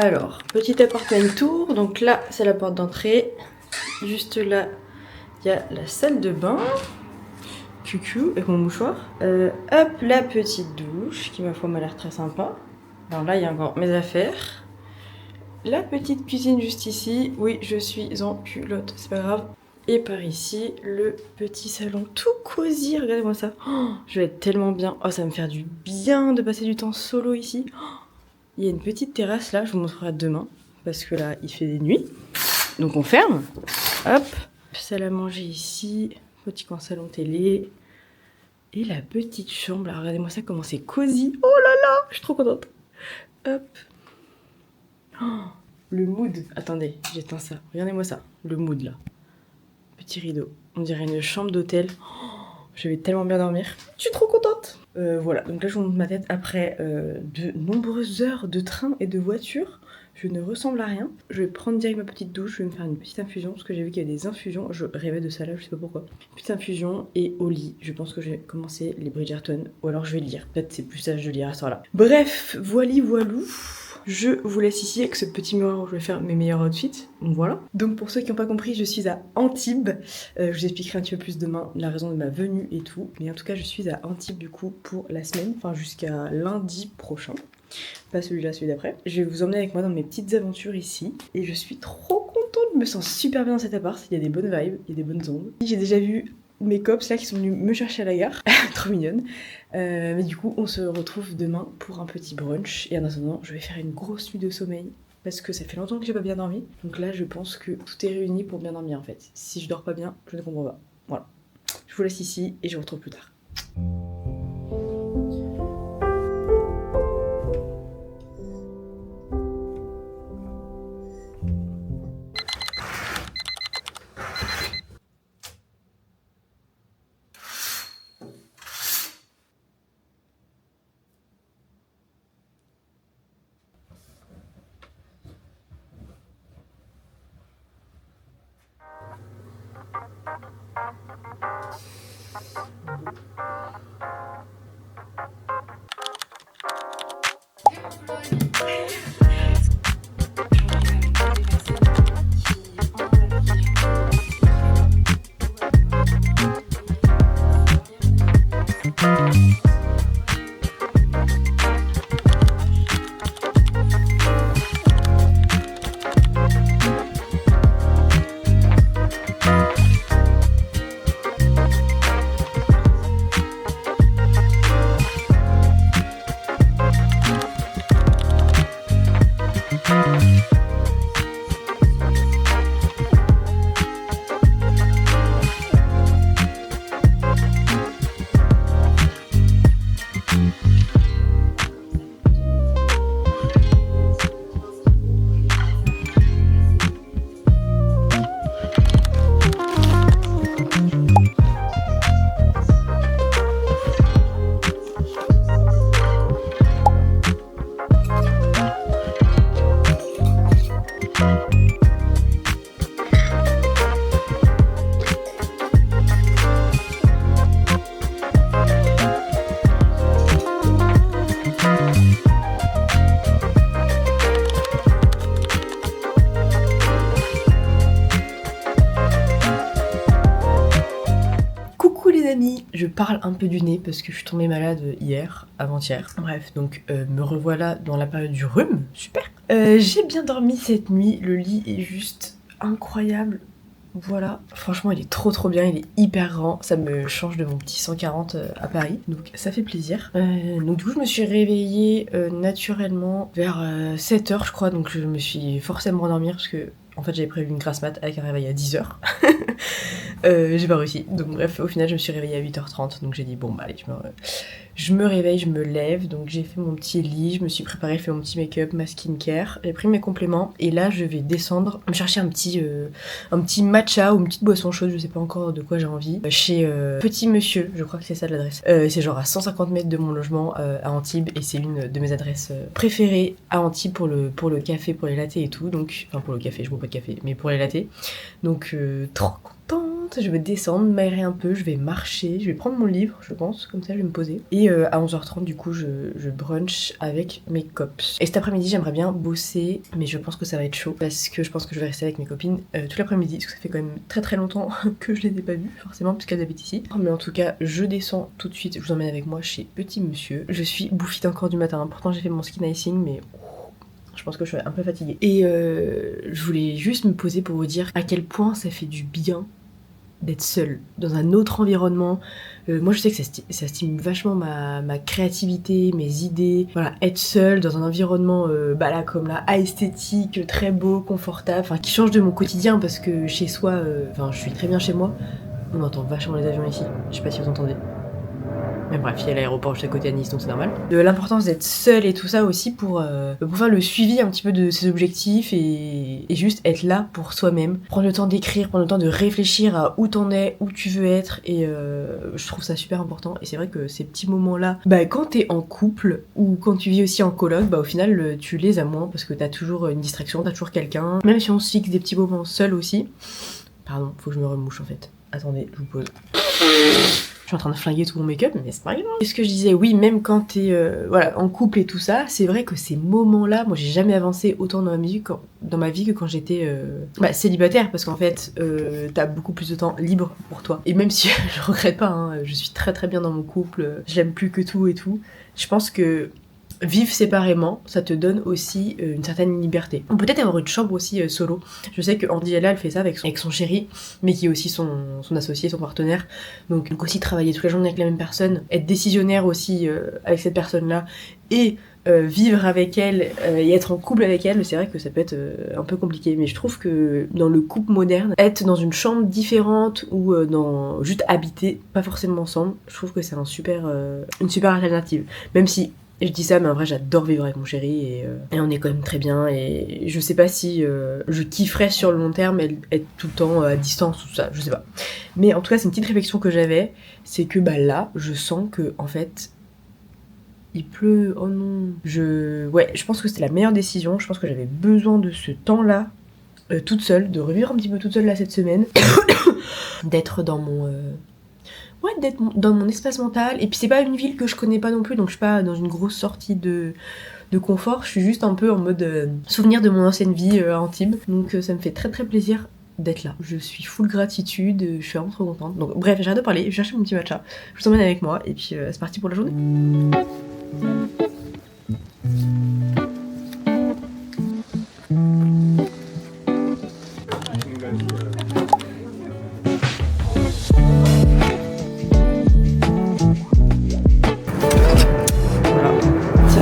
Alors, petit appartement tour. Donc là, c'est la porte d'entrée. Juste là, il y a la salle de bain. Cucu, avec mon mouchoir. Hop, la petite douche, qui ma foi m'a l'air très sympa. Alors là, il y a encore mes affaires. La petite cuisine juste ici. Oui, je suis en culotte, c'est pas grave. Et par ici, le petit salon tout cosy. Regardez-moi ça. Oh, je vais être tellement bien. Oh, ça va me faire du bien de passer du temps solo ici. Oh, il y a une petite terrasse là, je vous montrerai demain. Parce que là, il fait des nuits. Donc on ferme. Hop. Salle à manger ici. Petit coin salon télé. Et la petite chambre. Là, regardez-moi ça, comment c'est cosy. Oh là là, je suis trop contente. Hop. Oh, le mood. Attendez, j'éteins ça. Regardez-moi ça. Le mood là. Petit rideau. On dirait une chambre d'hôtel. Oh, je vais tellement bien dormir. Je suis trop contente. Voilà, donc là je vous montre ma tête après de nombreuses heures de train et de voiture. Je ne ressemble à rien. Je vais prendre direct ma petite douche. Je vais me faire une petite infusion parce que j'ai vu qu'il y avait des infusions. Je rêvais de ça là, je sais pas pourquoi. Une petite infusion et au lit. Je pense que je vais commencer les Bridgerton ou alors je vais lire. Peut-être c'est plus sage de lire à ce soir-là. Bref, voilou. Je vous laisse ici avec ce petit miroir où je vais faire mes meilleurs outfits. Donc voilà. Donc pour ceux qui n'ont pas compris, je suis à Antibes. Je vous expliquerai un petit peu plus demain la raison de ma venue et tout. Mais en tout cas, je suis à Antibes du coup pour la semaine. Enfin jusqu'à lundi prochain. Pas celui-là, celui d'après. Je vais vous emmener avec moi dans mes petites aventures ici. Et je suis trop contente. Je me sens super bien dans cet appart. Il y a des bonnes vibes, il y a des bonnes ondes. J'ai déjà vu mes cops là qui sont venus me chercher à la gare. Trop mignonne. Mais du coup, on se retrouve demain pour un petit brunch. Et en attendant, je vais faire une grosse nuit de sommeil. Parce que ça fait longtemps que j'ai pas bien dormi. Donc là, je pense que tout est réuni pour bien dormir en fait. Si je dors pas bien, je ne comprends pas. Voilà. Je vous laisse ici et je vous retrouve plus tard. Je parle un peu du nez parce que je suis tombée malade hier, avant-hier. Bref, donc me revoilà dans la période du rhume, super. J'ai bien dormi cette nuit, le lit est juste incroyable. Voilà, franchement il est trop bien, il est hyper grand, ça me change de mon petit 140 à Paris, donc ça fait plaisir. Donc du coup je me suis réveillée naturellement vers 7h je crois, donc je me suis forcée à me rendormir parce que en fait j'avais prévu une grasse mat avec un réveil à 10h. J'ai pas réussi, donc bref au final je me suis réveillée à 8h30, donc j'ai dit bon bah allez je me réveille, je me lève, donc j'ai fait mon petit lit, je me suis préparée, fait mon petit make-up, ma skincare, j'ai pris mes compléments et là je vais descendre me chercher un petit matcha ou une petite boisson chaude, je sais pas encore de quoi j'ai envie, chez Petit Monsieur, je crois que c'est ça l'adresse. C'est genre à 150 mètres de mon logement à Antibes et c'est une de mes adresses préférées à Antibes pour le café, pour les lattés et tout, donc enfin pour le café, je bois pas de café, mais pour les lattés, donc trop contente. contente, je vais descendre, m'aérer un peu, je vais marcher, je vais prendre mon livre, je pense, comme ça je vais me poser. Et à 11h30 du coup je brunch avec mes cops. Et cet après-midi j'aimerais bien bosser, mais je pense que ça va être chaud parce que je pense que je vais rester avec mes copines tout l'après-midi, parce que ça fait quand même très longtemps que je les ai pas vues, forcément, puisqu'elles habitent ici. Mais en tout cas, je descends tout de suite, je vous emmène avec moi chez Petit Monsieur. Je suis bouffite encore du matin, pourtant j'ai fait mon skin icing, mais je pense que je suis un peu fatiguée. Et je voulais juste me poser pour vous dire à quel point ça fait du bien d'être seule, dans un autre environnement. Moi je sais que ça stimule vachement ma créativité, mes idées. Voilà, être seule dans un environnement là comme là, esthétique, très beau, confortable, enfin qui change de mon quotidien parce que chez soi, je suis très bien chez moi. On entend vachement les avions ici, je sais pas si vous entendez. Mais bref, il y a l'aéroport juste à côté à Nice, donc c'est normal. L'importance d'être seule et tout ça aussi pour faire le suivi un petit peu de ses objectifs et juste être là pour soi-même. Prendre le temps d'écrire, prendre le temps de réfléchir à où t'en es, où tu veux être, et je trouve ça super important. Et c'est vrai que ces petits moments-là, quand t'es en couple ou quand tu vis aussi en coloc, au final tu les as moins parce que t'as toujours une distraction, t'as toujours quelqu'un. Même si on se fixe des petits moments seuls aussi. Pardon, faut que je me remouche en fait. Attendez, je vous pose. Je suis en train de flinguer tout mon make-up, mais c'est pas grave. Et ce que je disais, oui, même quand t'es en couple et tout ça, c'est vrai que ces moments-là, moi j'ai jamais avancé autant dans ma vie que quand j'étais célibataire, parce qu'en fait, t'as beaucoup plus de temps libre pour toi. Et même si je regrette pas, hein, je suis très bien dans mon couple, je l'aime plus que tout et tout, je pense que vivre séparément, ça te donne aussi une certaine liberté. On peut peut-être avoir une chambre aussi solo. Je sais que Andy elle fait ça avec son chéri, mais qui est aussi son associé, son partenaire. Donc aussi travailler toute la journée avec la même personne, être décisionnaire aussi avec cette personne-là, et vivre avec elle et être en couple avec elle, c'est vrai que ça peut être un peu compliqué. Mais je trouve que dans le couple moderne, être dans une chambre différente ou juste habiter, pas forcément ensemble, je trouve que c'est une super alternative. Même si je dis ça, mais en vrai j'adore vivre avec mon chéri et on est quand même très bien, et je sais pas si je kifferais sur le long terme être tout le temps à distance ou tout ça, je sais pas. Mais en tout cas c'est une petite réflexion que j'avais, c'est que là je sens que en fait il pleut, oh non. Je pense que c'était la meilleure décision, je pense que j'avais besoin de ce temps-là, toute seule, de revivre un petit peu toute seule là cette semaine, d'être dans mon... d'être dans mon espace mental. Et puis c'est pas une ville que je connais pas non plus, donc je suis pas dans une grosse sortie de confort, je suis juste un peu en mode souvenir de mon ancienne vie à Antibes. Donc ça me fait très plaisir d'être là. Je suis full gratitude, je suis vraiment trop contente. Donc bref, j'arrête de parler, je vais chercher mon petit matcha, je vous emmène avec moi, et puis c'est parti pour la journée.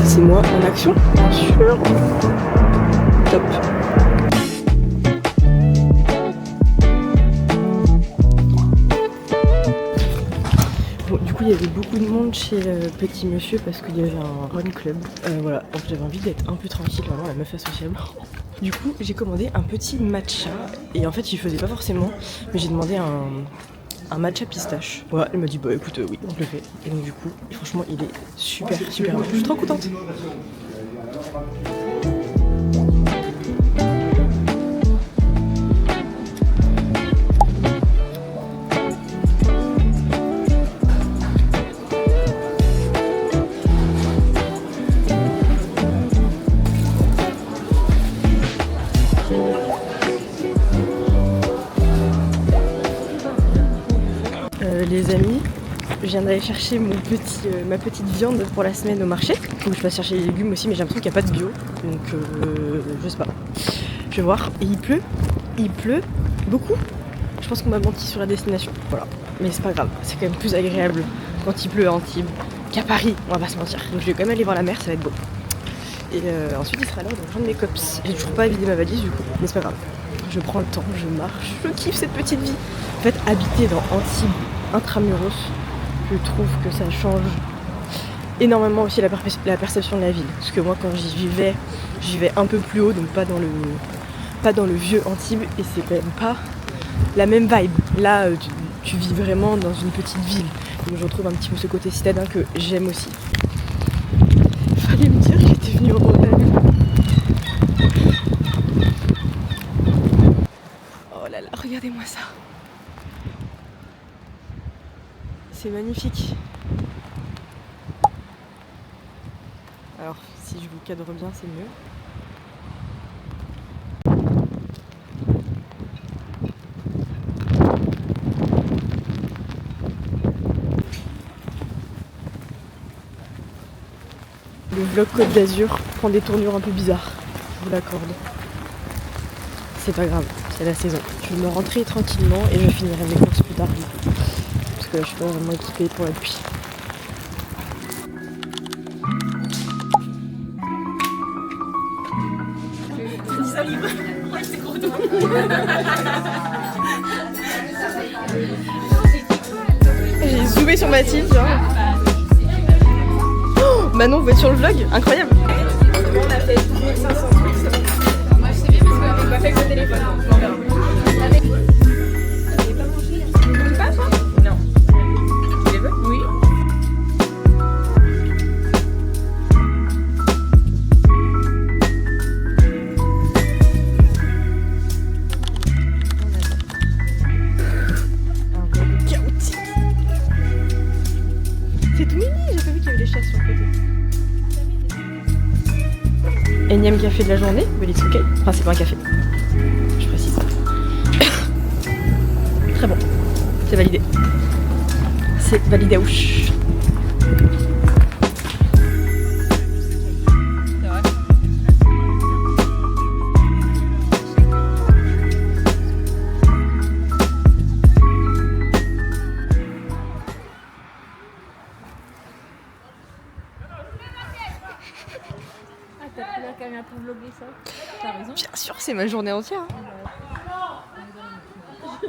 C'est moi en action, bien sûr. Top. Bon, du coup, il y avait beaucoup de monde chez Petit Monsieur parce qu'il y avait un run club. Voilà, donc j'avais envie d'être un peu tranquille, vraiment la meuf associable. Du coup, j'ai commandé un petit matcha, et en fait, il faisait pas forcément, mais j'ai demandé un matcha pistache. Voilà, elle m'a dit bah écoute oui, on le fait. Et donc du coup, franchement il est super bon. Je suis trop contente. Les amis, je viens d'aller chercher ma petite viande pour la semaine au marché. Faut que je passe chercher les légumes aussi, mais j'ai l'impression qu'il n'y a pas de bio, donc je sais pas. Je vais voir. Et il pleut beaucoup. Je pense qu'on m'a menti sur la destination, voilà. Mais c'est pas grave, c'est quand même plus agréable quand il pleut à Antibes qu'à Paris, on va pas se mentir. Donc je vais quand même aller voir la mer, ça va être beau. Et ensuite il sera l'heure de prendre mes cops. J'ai toujours pas vidé ma valise du coup, mais c'est pas grave. Je prends le temps, je marche, je kiffe cette petite vie. En fait, habiter dans Antibes intramuros, je trouve que ça change énormément aussi la perception de la ville. Parce que moi quand j'y vivais un peu plus haut, donc pas dans le vieux Antibes, et c'est quand même pas la même vibe. Là tu vis vraiment dans une petite ville, donc je retrouve un petit peu ce côté citadin que j'aime aussi. Fallait me dire que j'étais venue en Bretagne. Oh là là, regardez-moi ça. c'est magnifique. Alors, si je vous cadre bien, c'est mieux. Le vlog Côte d'Azur prend des tournures un peu bizarres, je vous l'accorde. C'est pas grave, c'est la saison. Je vais me rentrer tranquillement et je finirai mes courses plus tard. Parce que je suis pas vraiment équipée pour la pluie. J'ai zoomé sur Mathilde. Hein. Oh, Manon, vous êtes sur le vlog? Incroyable! On a fait 1500 trucs. Moi je sais bien parce qu'on m'a fait avec le téléphone. On verra. T'avais pas mangé? Tu veux pas toi? Non. Tu les veux? Oui. C'est tout mini, j'ai pas vu qu'il y avait des chaises sur le côté. Énième café de la journée, but it's ok. Enfin, c'est pas un café, je précise. Très bon, c'est validé. C'est validé à ouche. T'as pris la caméra pour vlogger ça? T'as raison. Bien sûr, c'est ma journée entière. Je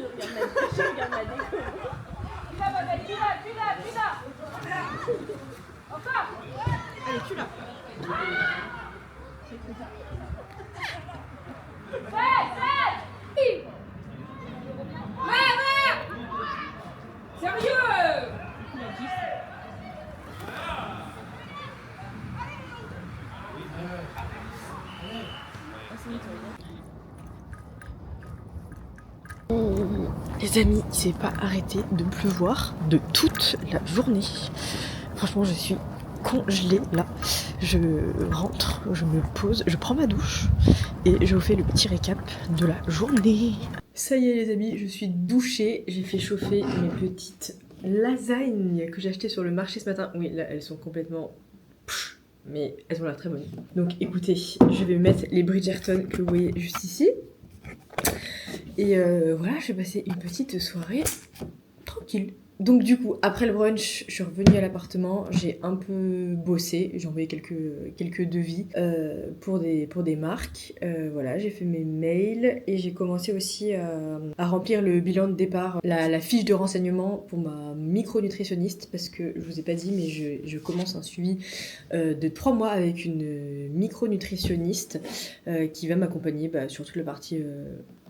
regarde la déco. Allez, tu là. Sérieux? Les amis, il s'est pas arrêté de pleuvoir de toute la journée. Franchement, je suis congelée là. Je rentre, je me pose, je prends ma douche et je vous fais le petit récap de la journée. Ça y est les amis, je suis douchée. J'ai fait chauffer mes petites lasagnes que j'ai achetées sur le marché ce matin. Oui, là, elles sont complètement... mais elles ont l'air très bonnes. Donc écoutez, je vais mettre les Bridgerton que vous voyez juste ici. Et voilà, je vais passer une petite soirée tranquille. Donc du coup, après le brunch, je suis revenue à l'appartement, j'ai un peu bossé, j'ai envoyé quelques devis pour des marques. Voilà, j'ai fait mes mails et j'ai commencé aussi à remplir le bilan de départ, la fiche de renseignement pour ma micronutritionniste, parce que je vous ai pas dit, mais je commence un suivi de 3 mois avec une micronutritionniste qui va m'accompagner sur toute la partie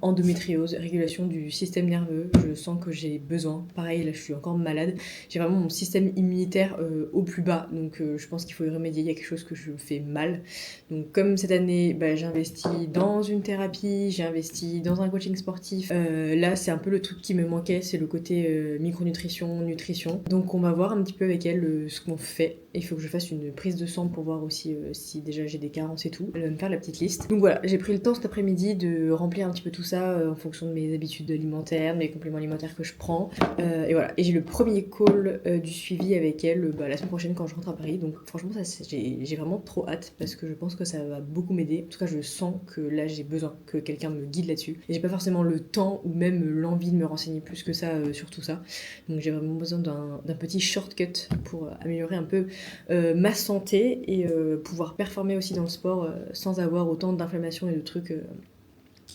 endométriose, régulation du système nerveux. Je sens que j'ai besoin. Pareil, là je suis encore malade. J'ai vraiment mon système immunitaire au plus bas. Donc je pense qu'il faut y remédier. Il y a quelque chose que je fais mal. Donc comme cette année, j'ai investi dans une thérapie, j'ai investi dans un coaching sportif. Là c'est un peu le truc qui me manquait, c'est le côté micronutrition, nutrition. Donc on va voir un petit peu avec elle ce qu'on fait. Il faut que je fasse une prise de sang pour voir aussi si déjà j'ai des carences et tout. Elle va me faire la petite liste. Donc voilà, j'ai pris le temps cet après-midi de remplir un petit peu tout ça en fonction de mes habitudes alimentaires, mes compléments alimentaires que je prends. Et voilà. Et j'ai le premier call du suivi avec elle la semaine prochaine quand je rentre à Paris. Donc franchement, j'ai vraiment trop hâte parce que je pense que ça va beaucoup m'aider. En tout cas, je sens que là, j'ai besoin que quelqu'un me guide là-dessus. Et j'ai pas forcément le temps ou même l'envie de me renseigner plus que ça sur tout ça. Donc j'ai vraiment besoin d'un petit shortcut pour améliorer un peu ma santé et pouvoir performer aussi dans le sport sans avoir autant d'inflammation et de trucs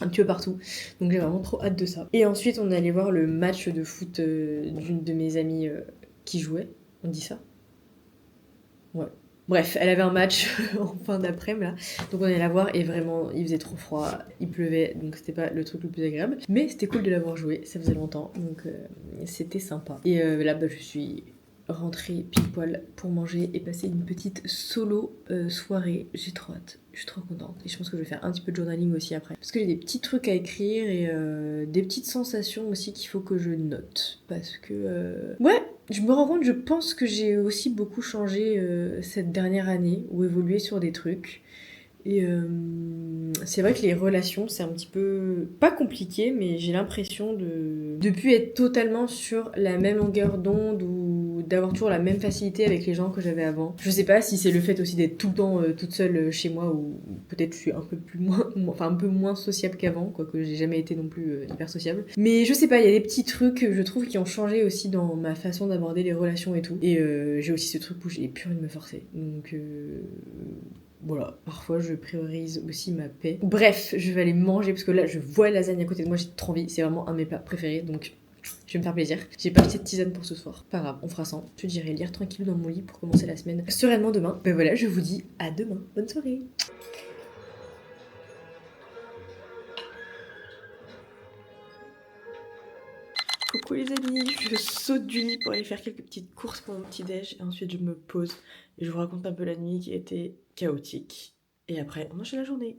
un petit peu partout. Donc j'ai vraiment trop hâte de ça. Et ensuite on est allé voir le match de foot d'une de mes amies qui jouait. On dit ça? Ouais. Bref, elle avait un match en fin d'après-midi là. Donc on est allé la voir et vraiment il faisait trop froid, il pleuvait, donc c'était pas le truc le plus agréable. Mais c'était cool de l'avoir joué, ça faisait longtemps, donc c'était sympa. Et là je suis rentrée pile poil pour manger et passer une petite solo soirée. J'ai trop hâte, je suis trop contente. Et je pense que je vais faire un petit peu de journaling aussi après. Parce que j'ai des petits trucs à écrire et des petites sensations aussi qu'il faut que je note. Parce que... ouais, Je me rends compte, je pense que j'ai aussi beaucoup changé cette dernière année, ou évolué sur des trucs. Et c'est vrai que les relations, c'est un petit peu, pas compliqué, mais j'ai l'impression de plus être totalement sur la même longueur d'onde ou d'avoir toujours la même facilité avec les gens que j'avais avant. Je sais pas si c'est le fait aussi d'être tout le temps toute seule chez moi ou peut-être je suis un peu plus enfin un peu moins sociable qu'avant, quoique j'ai jamais été non plus hyper sociable. Mais je sais pas, il y a des petits trucs, je trouve, qui ont changé aussi dans ma façon d'aborder les relations et tout. Et j'ai aussi ce truc où j'ai plus envie de me forcer. Donc voilà, parfois je priorise aussi ma paix. Bref, je vais aller manger parce que là je vois la lasagne à côté de moi, j'ai trop envie, c'est vraiment un de mes plats préférés donc je vais me faire plaisir. J'ai pas acheté de tisane pour ce soir, pas grave, on fera ça. Je dirais lire tranquille dans mon lit pour commencer la semaine sereinement demain. Ben voilà, je vous dis à demain, bonne soirée. Coucou les amis, je saute du lit pour aller faire quelques petites courses pour mon petit déj et ensuite je me pose et je vous raconte un peu la nuit qui était chaotique. Et après on enchaîne la journée.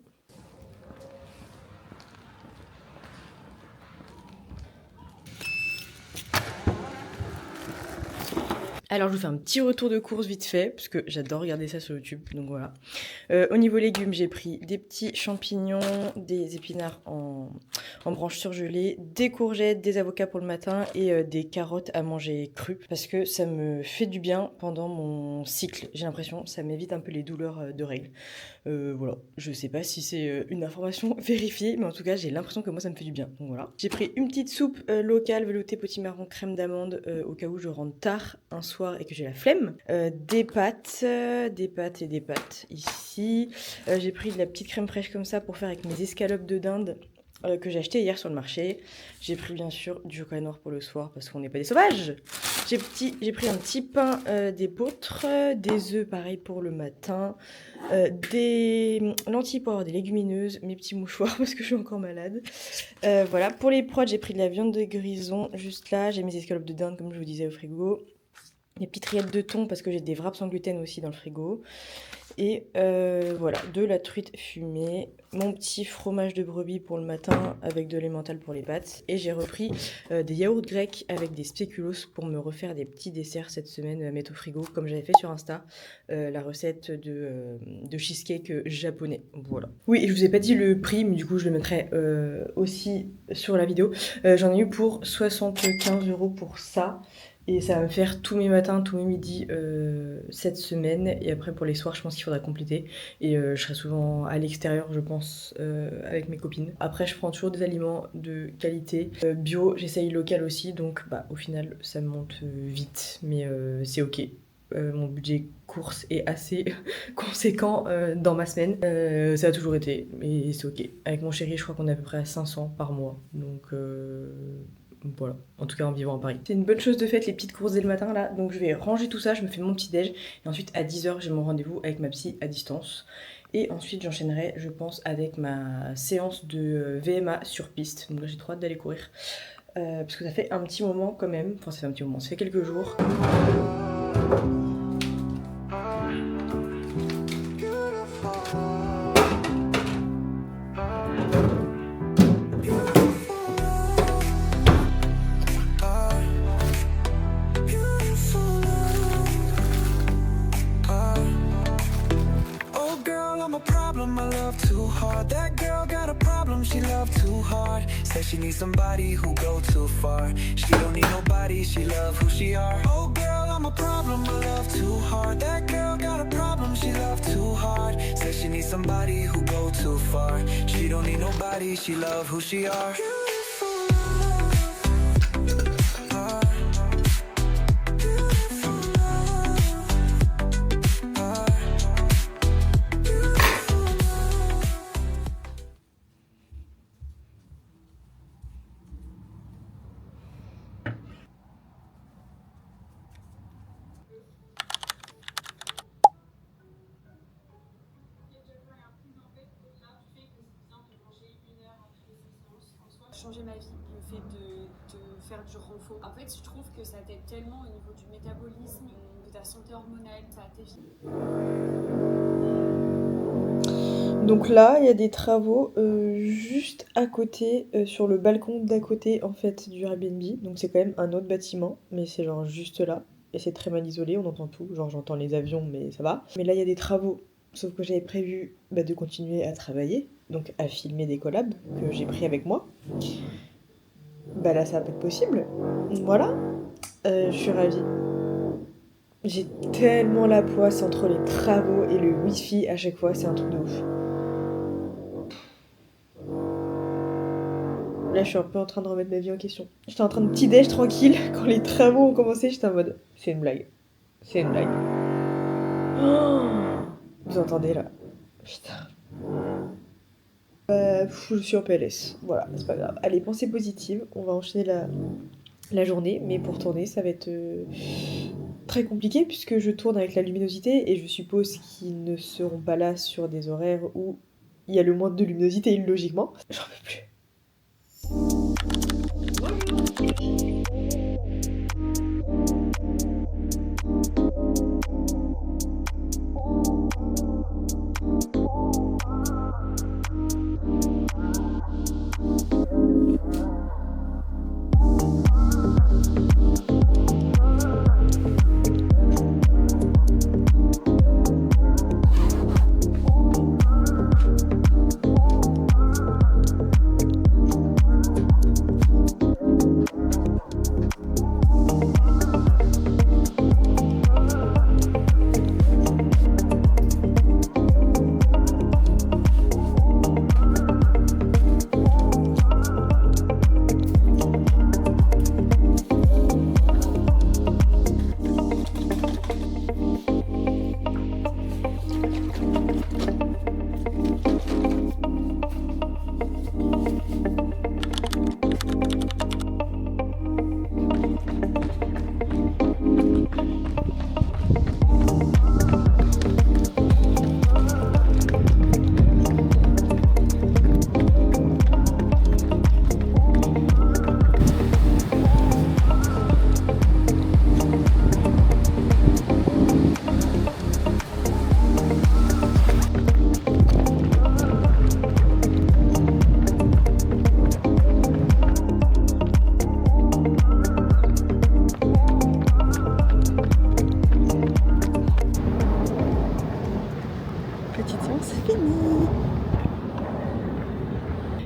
Alors je vous fais un petit retour de course vite fait, parce que j'adore regarder ça sur YouTube, donc voilà. Au niveau légumes, j'ai pris des petits champignons, des épinards en branches surgelées, des courgettes, des avocats pour le matin et des carottes à manger crues, parce que ça me fait du bien pendant mon cycle. J'ai l'impression, ça m'évite un peu les douleurs de règles. Voilà, je sais pas si c'est une information vérifiée, mais en tout cas j'ai l'impression que moi ça me fait du bien, donc voilà. J'ai pris une petite soupe locale veloutée potimarron crème d'amande au cas où je rentre tard un soir et que j'ai la flemme. Des pâtes et des pâtes ici. J'ai pris de la petite crème fraîche comme ça pour faire avec mes escalopes de dinde que j'ai acheté hier sur le marché. J'ai pris bien sûr du chocolat noir pour le soir parce qu'on n'est pas des sauvages. J'ai pris un petit pain d'épeautre, des œufs pareil pour le matin, des lentilles pour avoir des légumineuses, mes petits mouchoirs parce que je suis encore malade. Voilà, pour les prods, j'ai pris de la viande de grison juste là, j'ai mes escalopes de dinde comme je vous disais au frigo. Des petites rillettes de thon parce que j'ai des wraps sans gluten aussi dans le frigo. Et voilà, de la truite fumée, mon petit fromage de brebis pour le matin avec de l'emmental pour les pâtes. Et j'ai repris des yaourts grecs avec des spéculoos pour me refaire des petits desserts cette semaine à mettre au frigo, comme j'avais fait sur Insta, la recette de cheesecake japonais. Voilà. Oui, et je vous ai pas dit le prix, mais du coup je le mettrai aussi sur la vidéo. J'en ai eu pour 75 € pour ça. Et ça va me faire tous mes matins, tous mes midis cette semaine. Et après, pour les soirs, je pense qu'il faudra compléter. Et je serai souvent à l'extérieur, je pense, avec mes copines. Après, je prends toujours des aliments de qualité. Bio, j'essaye local aussi. Donc, bah, au final, ça monte vite. Mais c'est ok. Mon budget course est assez conséquent dans ma semaine. Ça a toujours été. Mais c'est ok. Avec mon chéri, je crois qu'on est à peu près à 500 par mois. Donc... voilà, en tout cas en vivant à Paris. C'est une bonne chose de fait les petites courses dès le matin là, donc je vais ranger tout ça, je me fais mon petit déj et ensuite à 10h j'ai mon rendez-vous avec ma psy à distance. Et ensuite j'enchaînerai je pense avec ma séance de VMA sur piste, donc là j'ai trop hâte d'aller courir. Parce que ça fait un petit moment quand même, enfin ça fait un petit moment, ça fait quelques jours. She needs somebody who go too far. She don't need nobody, she love who she are. Oh girl, I'm a problem, I love too hard. That girl got a problem, she love too hard. Says she needs somebody who go too far. She don't need nobody, she love who she are. Changer ma vie, le fait de faire du renfort. En fait, je trouve que ça t'aide tellement au niveau du métabolisme, de ta santé hormonale, ça t'évite. Donc là, il y a des travaux juste à côté, sur le balcon d'à côté en fait du Airbnb. Donc c'est quand même un autre bâtiment, mais c'est genre juste là. Et c'est très mal isolé, on entend tout. Genre j'entends les avions, mais ça va. Mais là, il y a des travaux, sauf que j'avais prévu de continuer à travailler, donc à filmer des collabs que j'ai pris avec moi. Bah là, ça va pas être possible. Voilà, je suis ravie. J'ai tellement la poisse entre les travaux et le wifi à chaque fois, c'est un truc de ouf. Là, je suis un peu en train de remettre ma vie en question. J'étais en train de petit déj tranquille quand les travaux ont commencé. J'étais en mode, c'est une blague. C'est une blague. Oh, vous entendez là? Putain. Je suis en PLS. Voilà, c'est pas grave. Allez, pensée positive. On va enchaîner la journée. Mais pour tourner, ça va être très compliqué puisque je tourne avec la luminosité et je suppose qu'ils ne seront pas là sur des horaires où il y a le moins de luminosité, logiquement. J'en peux plus.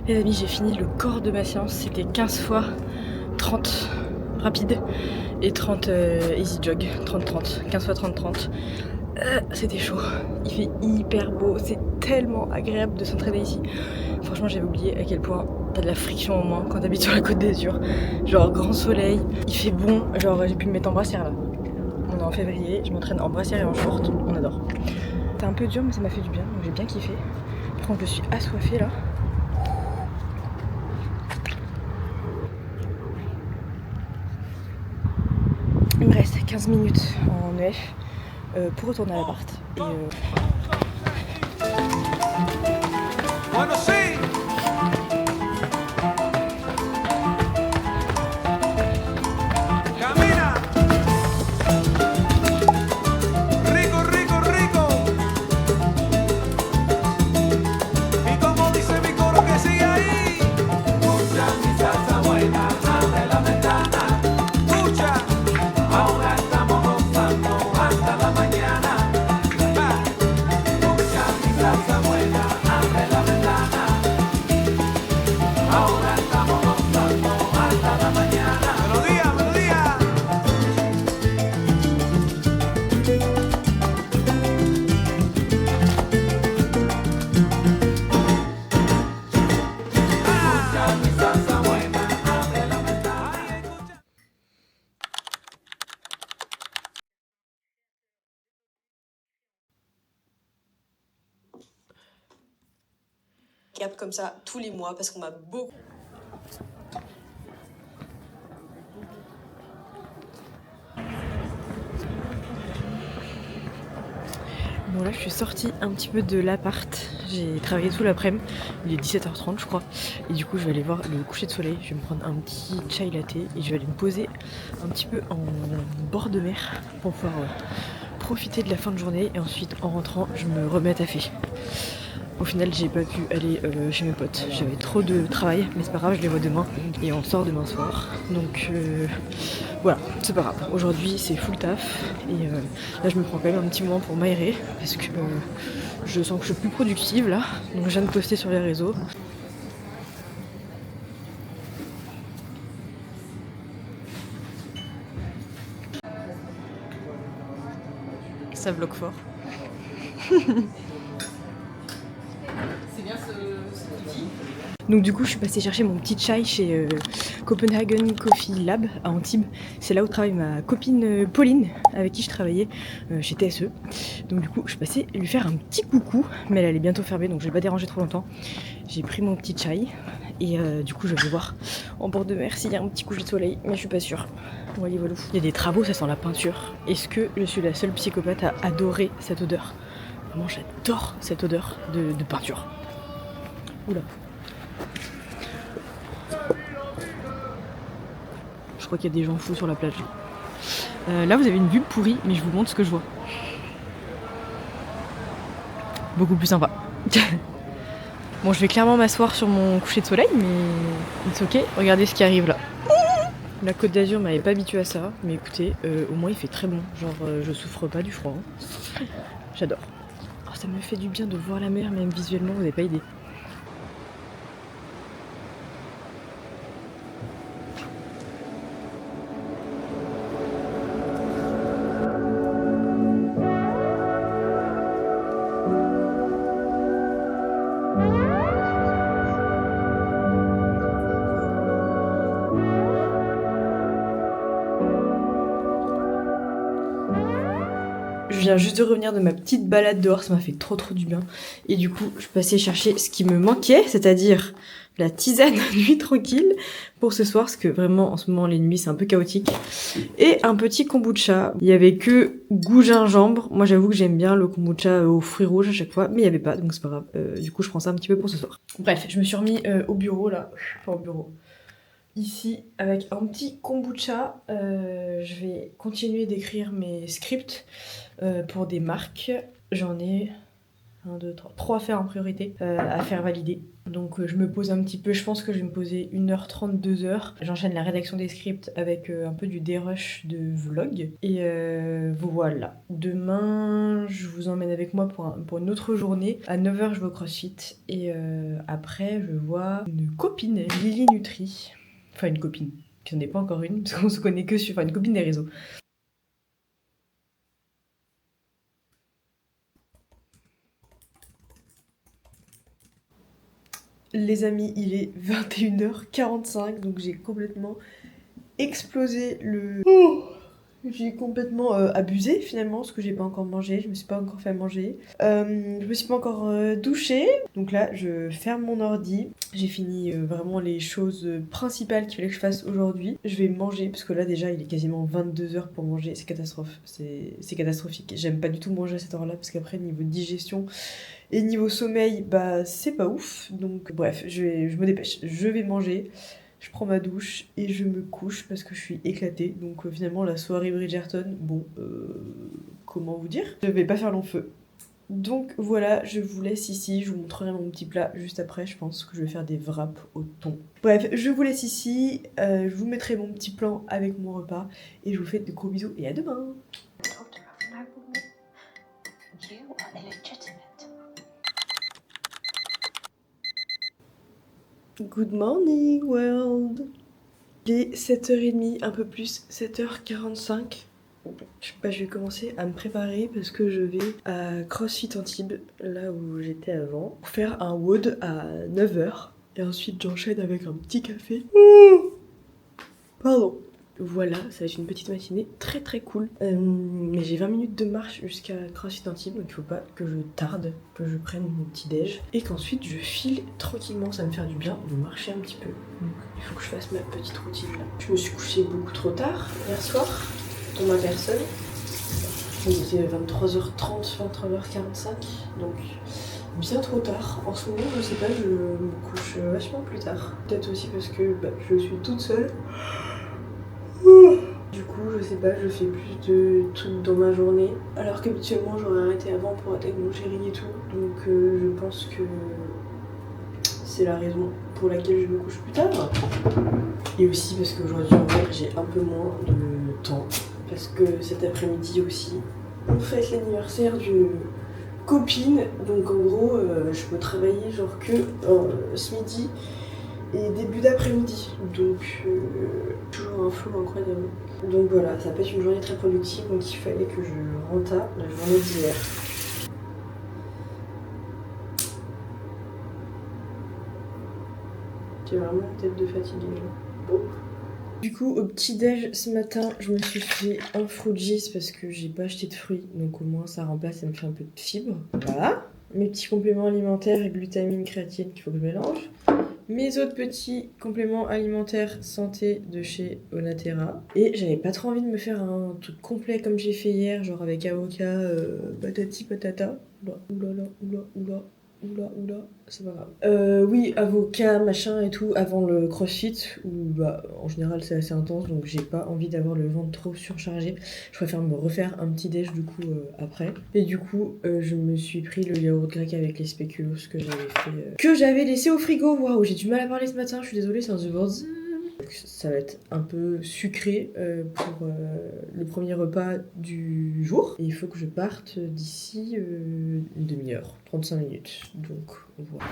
Les amis, j'ai fini le corps de ma séance, c'était 15 fois 30 rapide et 30 easy jog, 30-30, 15 fois 30-30. C'était chaud, il fait hyper beau, c'est tellement agréable de s'entraîner ici. Franchement, j'avais oublié à quel point t'as de la friction en moins quand t'habites sur la Côte d'Azur. Genre grand soleil, il fait bon, genre j'ai pu me mettre en brassière là. On est en février, je m'entraîne en brassière et en short, on adore. C'était un peu dur mais ça m'a fait du bien, donc j'ai bien kiffé. Par contre, je suis assoiffée là. Il me reste 15 minutes en EF pour retourner à l'appart. Bueno, sí. Camina. Rico, rico, rico. Y como dice mi coro que sigue ahí. Escucha mi salsa buena, abre la ventana. Escucha. Ahora estamos gozando hasta la mañana. Escucha mi salsa buena, abre la ventana. Ahora estamos gozando hasta la mañana. Melodía, melodía. Escucha mi salsa buena, abre la ventana. Cap comme ça tous les mois parce qu'on m'a beaucoup. Bon là je suis sortie un petit peu de l'appart, j'ai travaillé tout l'après-midi, il est 17h30 je crois, et du coup je vais aller voir le coucher de soleil, je vais me prendre un petit chai latte et je vais aller me poser un petit peu en bord de mer pour pouvoir profiter de la fin de journée et ensuite en rentrant je me remets à taffer. Au final j'ai pas pu aller chez mes potes, j'avais trop de travail, mais c'est pas grave, je les vois demain et on sort demain soir. Donc voilà, c'est pas grave. Aujourd'hui c'est full taf et là je me prends quand même un petit moment pour m'aérer parce que je sens que je suis plus productive là. Donc je viens de poster sur les réseaux. Ça vlog fort. Donc du coup je suis passée chercher mon petit chai chez Copenhagen Coffee Lab à Antibes. C'est là où travaille ma copine Pauline avec qui je travaillais chez TSE. Donc du coup je suis passée lui faire un petit coucou, mais elle allait bientôt fermer donc je vais pas déranger trop longtemps. J'ai pris mon petit chai et du coup je vais voir en bord de mer s'il y a un petit coucher de soleil, mais je suis pas sûre. Voilà, voilà. Il y a des travaux, ça sent la peinture. Est-ce que je suis la seule psychopathe à adorer cette odeur? Vraiment j'adore cette odeur de peinture. Oula. Je crois qu'il y a des gens fous sur la plage. Là vous avez une vue pourrie, mais je vous montre ce que je vois. Beaucoup plus sympa. Bon, je vais clairement m'asseoir sur mon coucher de soleil, mais it's ok. Regardez ce qui arrive là. La Côte d'Azur m'avait pas habitué à ça, mais écoutez, au moins il fait très bon. Genre je souffre pas du froid. Hein. J'adore. Oh, ça me fait du bien de voir la mer, même visuellement, vous n'avez pas idée. Je viens juste de revenir de ma petite balade dehors, ça m'a fait trop du bien. Et du coup, je passais chercher ce qui me manquait, c'est-à-dire la tisane nuit tranquille pour ce soir, parce que vraiment en ce moment les nuits c'est un peu chaotique. Et un petit kombucha. Il y avait que goût gingembre. Moi j'avoue que j'aime bien le kombucha aux fruits rouges à chaque fois, mais il y avait pas, donc c'est pas grave. Du coup je prends ça un petit peu pour ce soir. Bref, je me suis remis au bureau là, enfin au bureau. Ici, avec un petit kombucha, je vais continuer d'écrire mes scripts pour des marques. J'en ai 1, 2, 3 à faire en priorité, à faire valider. Donc je me pose un petit peu, je pense que je vais me poser 1h30, 2h. J'enchaîne la rédaction des scripts avec un peu du dérush de vlog. Et voilà. Demain, je vous emmène avec moi pour une autre journée. À 9h, je vais au CrossFit. Et après, je vois une copine, Lily Nutri. Enfin une copine, qui n'en est pas encore une, parce qu'on se connaît que sur... Enfin une copine des réseaux. Les amis, il est 21h45, donc j'ai complètement explosé le... J'ai complètement abusé finalement, parce que j'ai pas encore mangé, je me suis pas encore fait à manger. Je me suis pas encore douchée. Donc là, je ferme mon ordi. J'ai fini vraiment les choses principales qu'il fallait que je fasse aujourd'hui. Je vais manger, parce que là déjà, il est quasiment 22h pour manger. C'est c'est catastrophique. J'aime pas du tout manger à cette heure-là, parce qu'après, niveau digestion et niveau sommeil, bah c'est pas ouf. Donc bref, je me dépêche. Je vais manger. Je prends ma douche et je me couche parce que je suis éclatée. Donc finalement la soirée Bridgerton, bon, comment vous dire? Je vais pas faire long feu. Donc voilà, je vous laisse ici, je vous montrerai mon petit plat juste après, je pense que je vais faire des wraps au thon. Bref, je vous laisse ici, je vous mettrai mon petit plan avec mon repas et je vous fais de gros bisous et à demain. Good morning world. Il est 7h30, un peu plus, 7h45. Je vais commencer à me préparer parce que je vais à CrossFit Antibes, là où j'étais avant, pour faire un WOD à 9h. Et ensuite j'enchaîne avec un petit café. Pardon. Voilà, ça va être une petite matinée très cool. Mais j'ai 20 minutes de marche jusqu'à CrossFit Antibes, donc il faut pas que je tarde, que je prenne mon petit déj. Et qu'ensuite je file tranquillement, ça va me faire du bien de marcher un petit peu. Donc il faut que je fasse ma petite routine là. Je me suis couchée beaucoup trop tard hier soir, pour ma personne. Il était 23h30, 23h45, donc bien trop tard. En ce moment, je sais pas, je me couche vachement plus tard. Peut-être aussi parce que je suis toute seule. Du coup, coup, je sais pas, je fais plus de trucs dans ma journée. Alors qu'habituellement, j'aurais arrêté avant pour être avec mon chéri et tout. Donc je pense que c'est la raison pour laquelle je me couche plus tard. Et aussi parce qu'aujourd'hui, en fait, j'ai un peu moins de temps. Parce que cet après-midi aussi, on fête l'anniversaire d'une copine. Donc en gros, je peux travailler genre que ce midi et début d'après-midi. Donc toujours un flow incroyable. Donc voilà, ça peut être une journée très productive. Donc il fallait que je renta la journée d'hier. J'ai vraiment une tête de fatiguée là. Du coup, au petit-déj ce matin, je me suis fait un fruit parce que j'ai pas acheté de fruits. Donc au moins ça remplace, ça me fait un peu de fibres. Voilà. Mes petits compléments alimentaires, glutamine, créatine qu'il faut que je mélange. Mes autres petits compléments alimentaires santé de chez Onaterra. Et j'avais pas trop envie de me faire un truc complet comme j'ai fait hier, genre avec avocat, patati patata. Oula, c'est pas grave. Oui, avocat, machin et tout, avant le crossfit, où bah, en général c'est assez intense, donc j'ai pas envie d'avoir le ventre trop surchargé. Je préfère me refaire un petit déj du coup après. Et du coup, je me suis pris le yaourt grec avec les spéculoos que j'avais fait, que j'avais laissé au frigo. Waouh, j'ai du mal à parler ce matin, je suis désolée, c'est un The Words. Ça va être un peu sucré pour le premier repas du jour. Et il faut que je parte d'ici une demi-heure, 35 minutes. Donc voilà.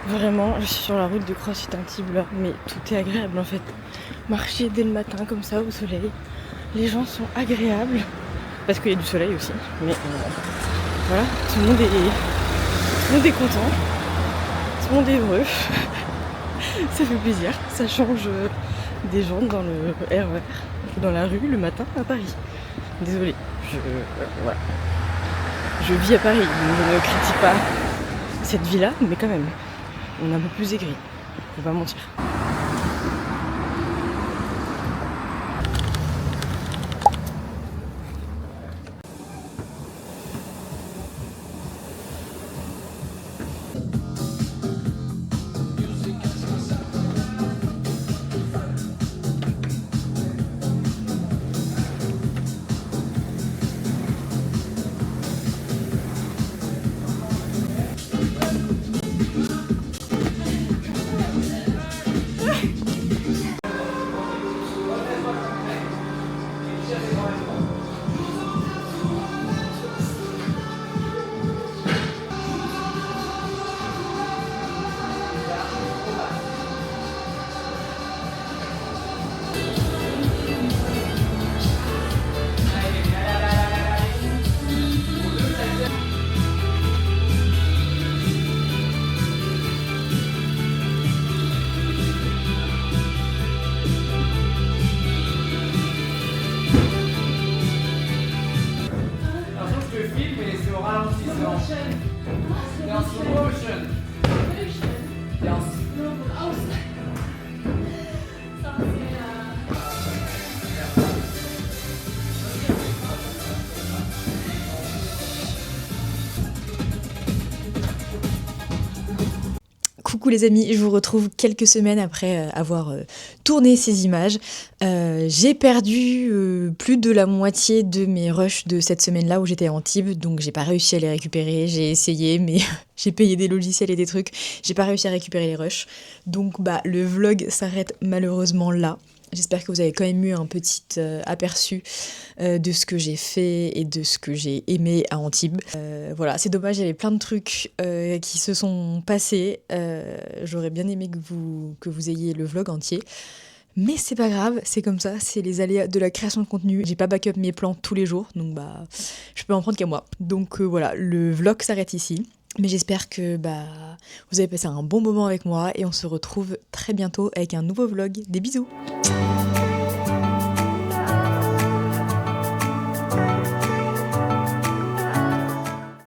Vraiment, je suis sur la route de CrossFit Antibes là, mais tout est agréable en fait. Marcher dès le matin comme ça au soleil, les gens sont agréables. Parce qu'il y a du soleil aussi. Mais voilà, tout le monde est content. Tout le monde est heureux. Ça fait plaisir, ça change des gens dans le RER, dans la rue le matin à Paris. Désolée, voilà. Je vis à Paris, donc je ne critique pas cette vie-là, mais quand même, on est un peu plus aigri, faut pas mentir. Coucou les amis, je vous retrouve quelques semaines après avoir tourné ces images. J'ai perdu plus de la moitié de mes rushs de cette semaine-là où j'étais à Antibes, donc j'ai pas réussi à les récupérer. J'ai essayé, mais j'ai payé des logiciels et des trucs. J'ai pas réussi à récupérer les rushs. Donc le vlog s'arrête malheureusement là. J'espère que vous avez quand même eu un petit aperçu de ce que j'ai fait et de ce que j'ai aimé à Antibes. Voilà, c'est dommage, il y avait plein de trucs qui se sont passés. J'aurais bien aimé que vous ayez le vlog entier. Mais c'est pas grave, c'est comme ça, c'est les aléas de la création de contenu. J'ai pas backup mes plans tous les jours, donc je peux en prendre qu'à moi. Donc voilà, le vlog s'arrête ici. Mais j'espère que vous avez passé un bon moment avec moi et on se retrouve très bientôt avec un nouveau vlog. Des bisous!